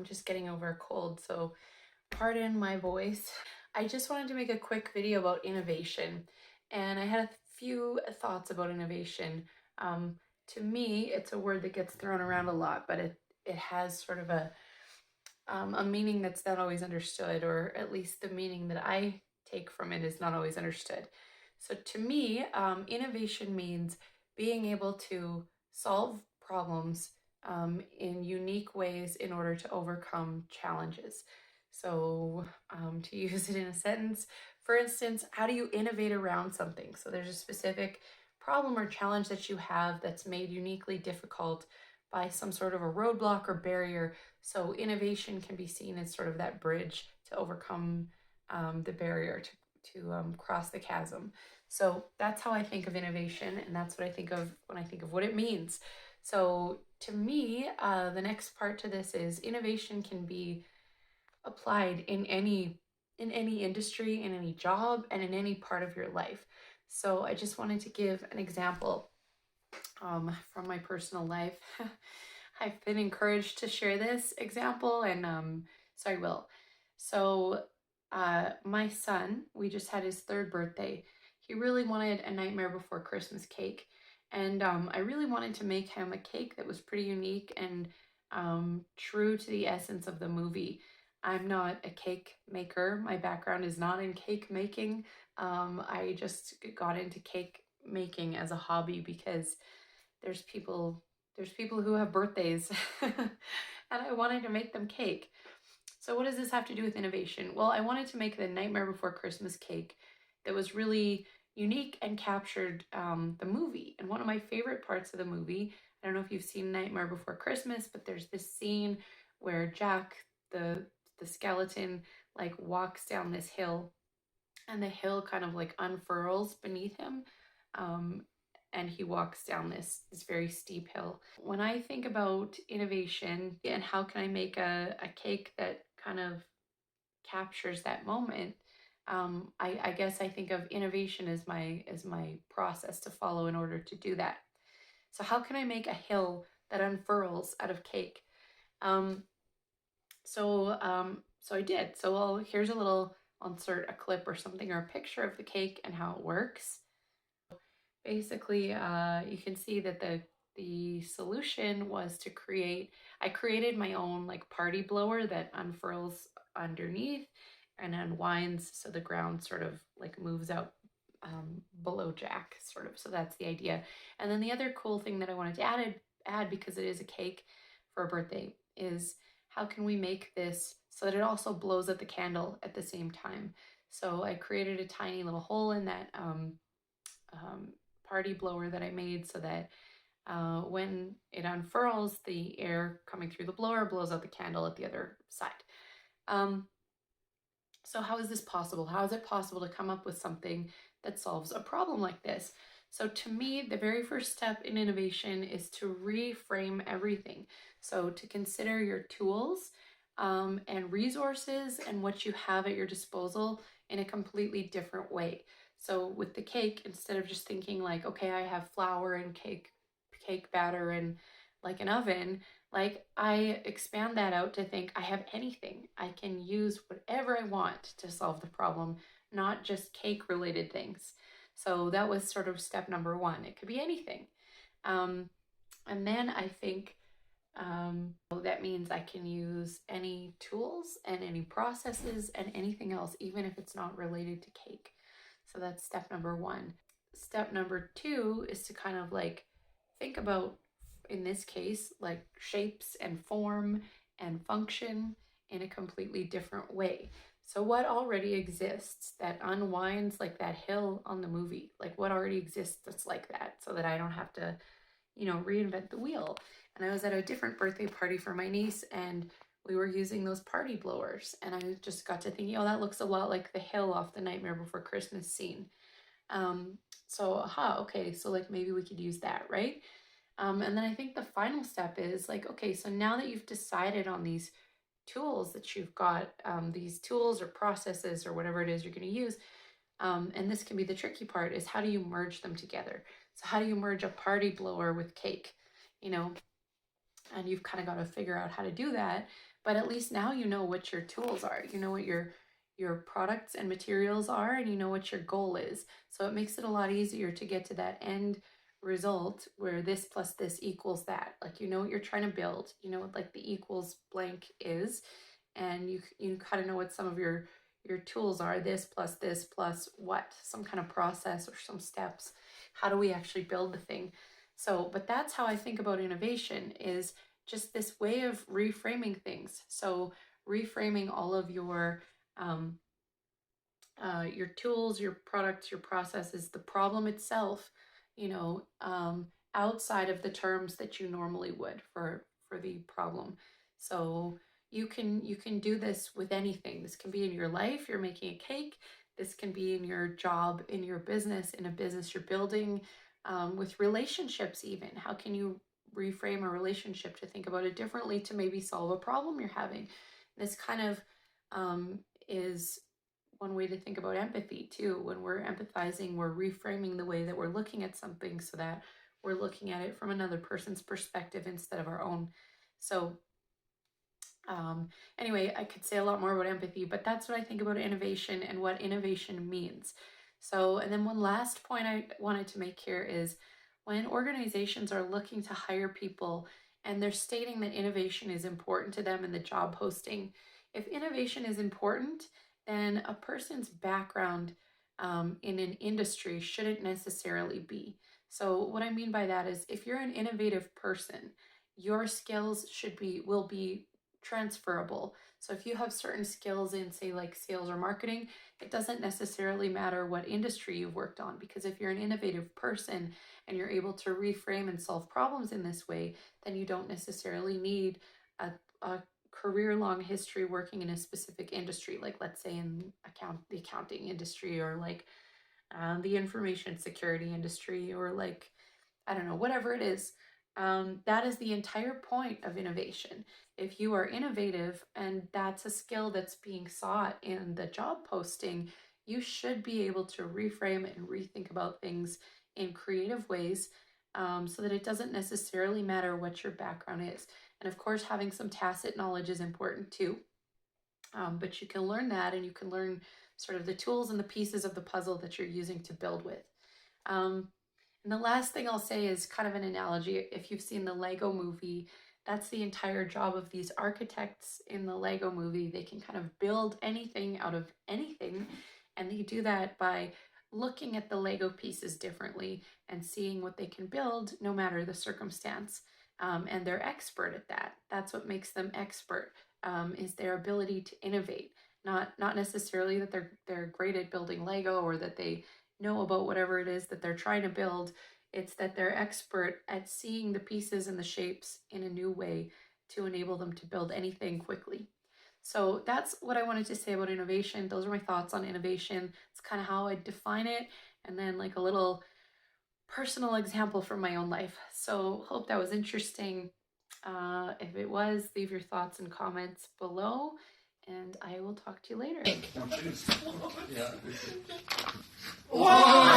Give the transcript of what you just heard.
I'm just getting over a cold, so pardon my voice. I just wanted to make a quick video about innovation, and I had a few thoughts about innovation. To me, it's a word that gets thrown around a lot, but it has sort of a meaning that's not always understood, or at least the meaning that I take from it is not always understood. So to me, innovation means being able to solve problems in unique ways in order to overcome challenges. So to use it in a sentence, for instance, how do you innovate around something? So there's a specific problem or challenge that you have that's made uniquely difficult by some sort of a roadblock or barrier. So innovation can be seen as sort of that bridge to overcome the barrier, to cross the chasm. So that's how I think of innovation, and that's what I think of when I think of what it means. So to me, the next part to this is innovation can be applied in any industry, in any job, and in any part of your life. So I just wanted to give an example from my personal life. I've been encouraged to share this example, and so I will. So my son, we just had his 3rd birthday. He really wanted a Nightmare Before Christmas cake, and I really wanted to make him a cake that was pretty unique and true to the essence of the movie. I'm not a cake maker. My background is not in cake making. I just got into cake making as a hobby because there's people who have birthdays and I wanted to make them cake. So what does this have to do with innovation? Well, I wanted to make the Nightmare Before Christmas cake that was really unique and captured the movie. And one of my favorite parts of the movie, I don't know if you've seen Nightmare Before Christmas, but there's this scene where Jack, the skeleton, like walks down this hill, and the hill kind of like unfurls beneath him. And he walks down this very steep hill. When I think about innovation and how can I make a cake that kind of captures that moment, I guess I think of innovation as my process to follow in order to do that. So how can I make a hill that unfurls out of cake? So I did. So here's a little, I'll insert a clip or something or a picture of the cake and how it works. Basically, you can see that the solution was to I created my own like party blower that unfurls underneath and unwinds so the ground sort of like moves out below Jack, sort of. So that's the idea. And then the other cool thing that I wanted to add because it is a cake for a birthday, is how can we make this so that it also blows out the candle at the same time? So I created a tiny little hole in that party blower that I made so that when it unfurls, the air coming through the blower blows out the candle at the other side. So how is this possible? How is it possible to come up with something that solves a problem like this? So to me, the very first step in innovation is to reframe everything. So to consider your tools and resources and what you have at your disposal in a completely different way. So with the cake, instead of just thinking like, okay, I have flour and cake batter and like an oven, like I expand that out to think I have anything. I can use whatever I want to solve the problem, not just cake related things. So that was sort of step number 1. It could be anything. And then I think that means I can use any tools and any processes and anything else, even if it's not related to cake. So that's step number 1. Step number 2 is to kind of like think about, in this case, like shapes and form and function in a completely different way. So what already exists that unwinds like that hill on the movie? Like what already exists that's like that, so that I don't have to, reinvent the wheel. And I was at a different birthday party for my niece, and we were using those party blowers, and I just got to thinking, oh, that looks a lot like the hill off the Nightmare Before Christmas scene. So okay, so like maybe we could use that, right? And then I think the final step is like, okay, so now that you've decided on these tools that you've got, these tools or processes or whatever it is you're going to use, and this can be the tricky part, is how do you merge them together? So how do you merge a party blower with cake, and you've kind of got to figure out how to do that. but at least now you know what your tools are. You know what your products and materials are, and you know what your goal is. So it makes it a lot easier to get to that end result where this plus this equals that. Like, you know what you're trying to build, you know what like the equals blank is, and you kind of know what some of your tools are. This plus what, some kind of process or some steps. How do we actually build the thing? So, but that's how I think about innovation, is just this way of reframing things. So reframing all of your tools, your products, your processes, the problem itself, you know, outside of the terms that you normally would for the problem. So you can do this with anything. This can be in your life. You're making a cake. This can be in your job, in your business, in a business you're building, with relationships even. How can you reframe a relationship to think about it differently, to maybe solve a problem you're having? This kind of is one way to think about empathy too. When we're empathizing, we're reframing the way that we're looking at something so that we're looking at it from another person's perspective instead of our own. So anyway, I could say a lot more about empathy, but that's what I think about innovation and what innovation means. So, and then one last point I wanted to make here is, when organizations are looking to hire people and they're stating that innovation is important to them in the job posting, if innovation is important, then a person's background in an industry shouldn't necessarily be. So what I mean by that is, if you're an innovative person, your skills will be transferable. So if you have certain skills in, say, like sales or marketing, it doesn't necessarily matter what industry you've worked on, because if you're an innovative person and you're able to reframe and solve problems in this way, then you don't necessarily need a career-long history working in a specific industry, like let's say in the accounting industry, or like the information security industry, or like, I don't know, whatever it is. That is the entire point of innovation. If you are innovative and that's a skill that's being sought in the job posting, you should be able to reframe and rethink about things in creative ways, so that it doesn't necessarily matter what your background is. And of course, having some tacit knowledge is important too. But you can learn that, and you can learn sort of the tools and the pieces of the puzzle that you're using to build with. And the last thing I'll say is kind of an analogy. If you've seen the Lego movie, that's the entire job of these architects in the Lego movie. They can kind of build anything out of anything. And they do that by looking at the Lego pieces differently and seeing what they can build no matter the circumstance. And they're expert at that. That's what makes them expert, is their ability to innovate. Not necessarily that they're great at building Lego, or that they know about whatever it is that they're trying to build. It's that they're expert at seeing the pieces and the shapes in a new way to enable them to build anything quickly. So that's what I wanted to say about innovation. Those are my thoughts on innovation. It's kind of how I define it, and then like a little personal example from my own life. So hope that was interesting. If it was, leave your thoughts and comments below, and I will talk to you later. Wow!